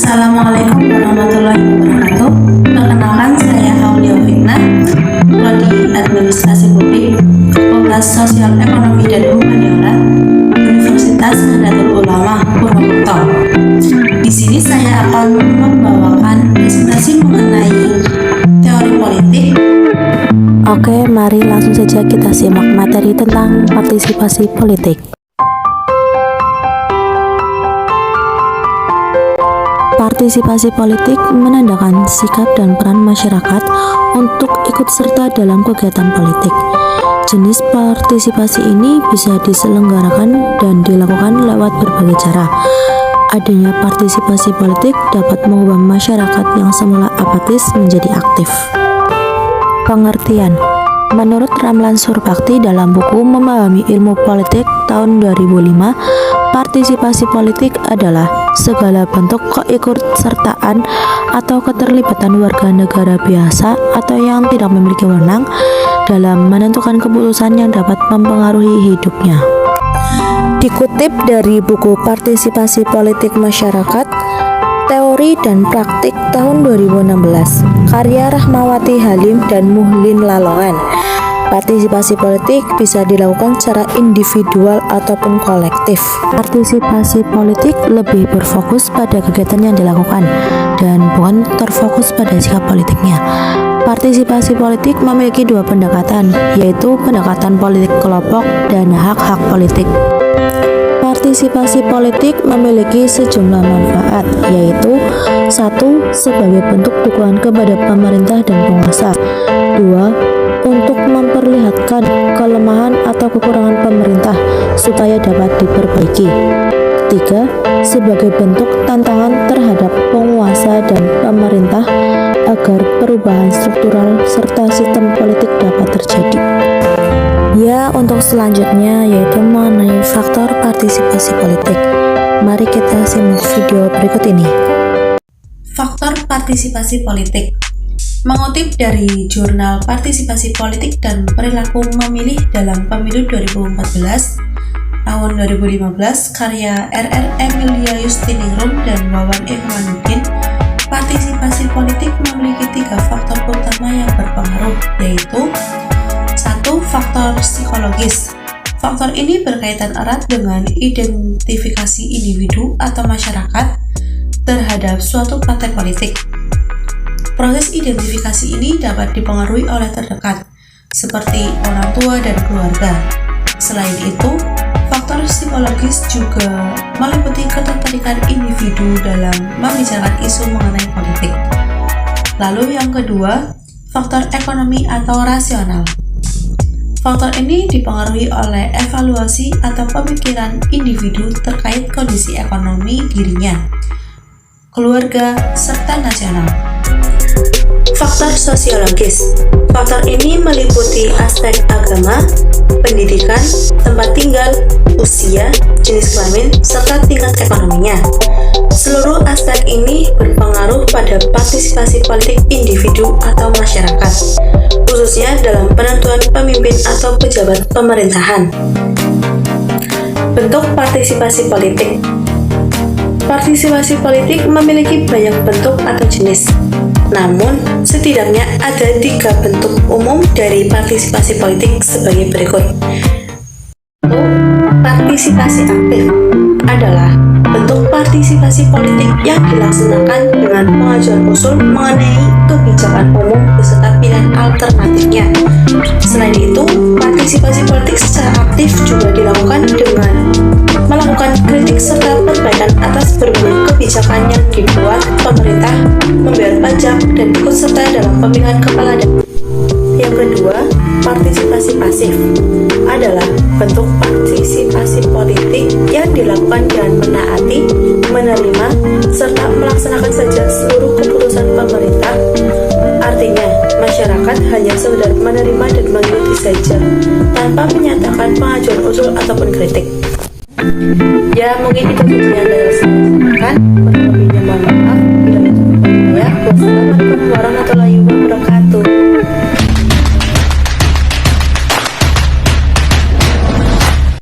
Assalamualaikum warahmatullahi wabarakatuh. Perkenalkan, saya Aulia Fitnah, Prodi Administrasi Publik, Fakultas Sosial Ekonomi dan Humaniora, Universitas Nahdlatul Ulama Purwokerto. Di sini saya akan membawakan presentasi mengenai teori politik. Oke, mari langsung saja kita simak materi tentang partisipasi politik. Partisipasi politik menandakan sikap dan peran masyarakat untuk ikut serta dalam kegiatan politik. Jenis partisipasi ini bisa diselenggarakan dan dilakukan lewat berbagai cara. Adanya partisipasi politik dapat mengubah masyarakat yang semula apatis menjadi aktif. Pengertian. Menurut Ramlan Surbakti dalam buku Memahami Ilmu Politik tahun 2005, partisipasi politik adalah segala bentuk keikutsertaan atau keterlibatan warga negara biasa atau yang tidak memiliki wewenang dalam menentukan keputusan yang dapat mempengaruhi hidupnya. Dikutip dari buku Partisipasi Politik Masyarakat, Teori dan Praktik tahun 2016, karya Rahmawati Halim dan Muhlin Lalongan. Partisipasi politik bisa dilakukan secara individual ataupun kolektif. Partisipasi politik lebih berfokus pada kegiatan yang dilakukan dan bukan terfokus pada sikap politiknya. Partisipasi politik memiliki dua pendekatan, yaitu pendekatan politik kelompok dan hak-hak politik. Partisipasi politik memiliki sejumlah manfaat, yaitu 1. Sebagai bentuk dukungan kepada pemerintah dan penguasa. 2. Untuk memperlihatkan kelemahan atau kekurangan pemerintah supaya dapat diperbaiki. 3. Sebagai bentuk tantangan terhadap penguasa dan pemerintah agar perubahan struktural serta sistem politik dapat terjadi. Ya, untuk selanjutnya yaitu mengenai faktor partisipasi politik. Mari kita simak video berikut ini. Faktor partisipasi politik. Mengutip dari jurnal Partisipasi Politik dan Perilaku Memilih dalam Pemilu 2014 tahun 2015 karya R.R. Emilia Yustiningrum dan Wawan Ikhwanuddin, partisipasi politik memiliki 3 faktor utama yang berpengaruh, yaitu 1. Faktor psikologis. Faktor ini berkaitan erat dengan identifikasi individu atau masyarakat terhadap suatu partai politik. Proses identifikasi ini dapat dipengaruhi oleh terdekat, seperti orang tua dan keluarga. Selain itu, faktor psikologis juga meliputi ketertarikan individu dalam membicarakan isu mengenai politik. Lalu yang kedua, faktor ekonomi atau rasional. Faktor ini dipengaruhi oleh evaluasi atau pemikiran individu terkait kondisi ekonomi dirinya, keluarga, serta nasional. Faktor sosiologis. Faktor ini meliputi aspek agama, pendidikan, tempat tinggal, usia, jenis kelamin, serta tingkat ekonominya. Seluruh aspek ini berpengaruh pada partisipasi politik individu atau masyarakat, khususnya dalam penentuan pemimpin atau pejabat pemerintahan. Bentuk partisipasi politik. Partisipasi politik memiliki banyak bentuk atau jenis. Namun, setidaknya ada 3 bentuk umum dari partisipasi politik sebagai berikut. Partisipasi aktif adalah bentuk partisipasi politik yang dilaksanakan dengan pengajuan usul mengenai kebijakan umum beserta pilihan alternatifnya. Selain itu, partisipasi politik secara aktif juga dilakukan dengan melakukan kritik serta perbaikan atas berbagai kebijakan yang dibuat pemerintah, membayar pajak, dan ikut serta dalam pemilihan kepala daerah. Yang kedua, partisipasi pasif adalah bentuk partisipasi politik yang dilakukan dengan menaati, menerima, serta melaksanakan saja seluruh keputusan pemerintah. Artinya, masyarakat hanya sekedar menerima dan mengikuti saja, tanpa menyatakan pengajuan usul ataupun kritik. Ya, mungkin itu saja yang dapat saya sampaikan. Kurang lebihnya mohon maaf. Bila itu berkenan, wassalamualaikum warahmatullahi wabarakatuh.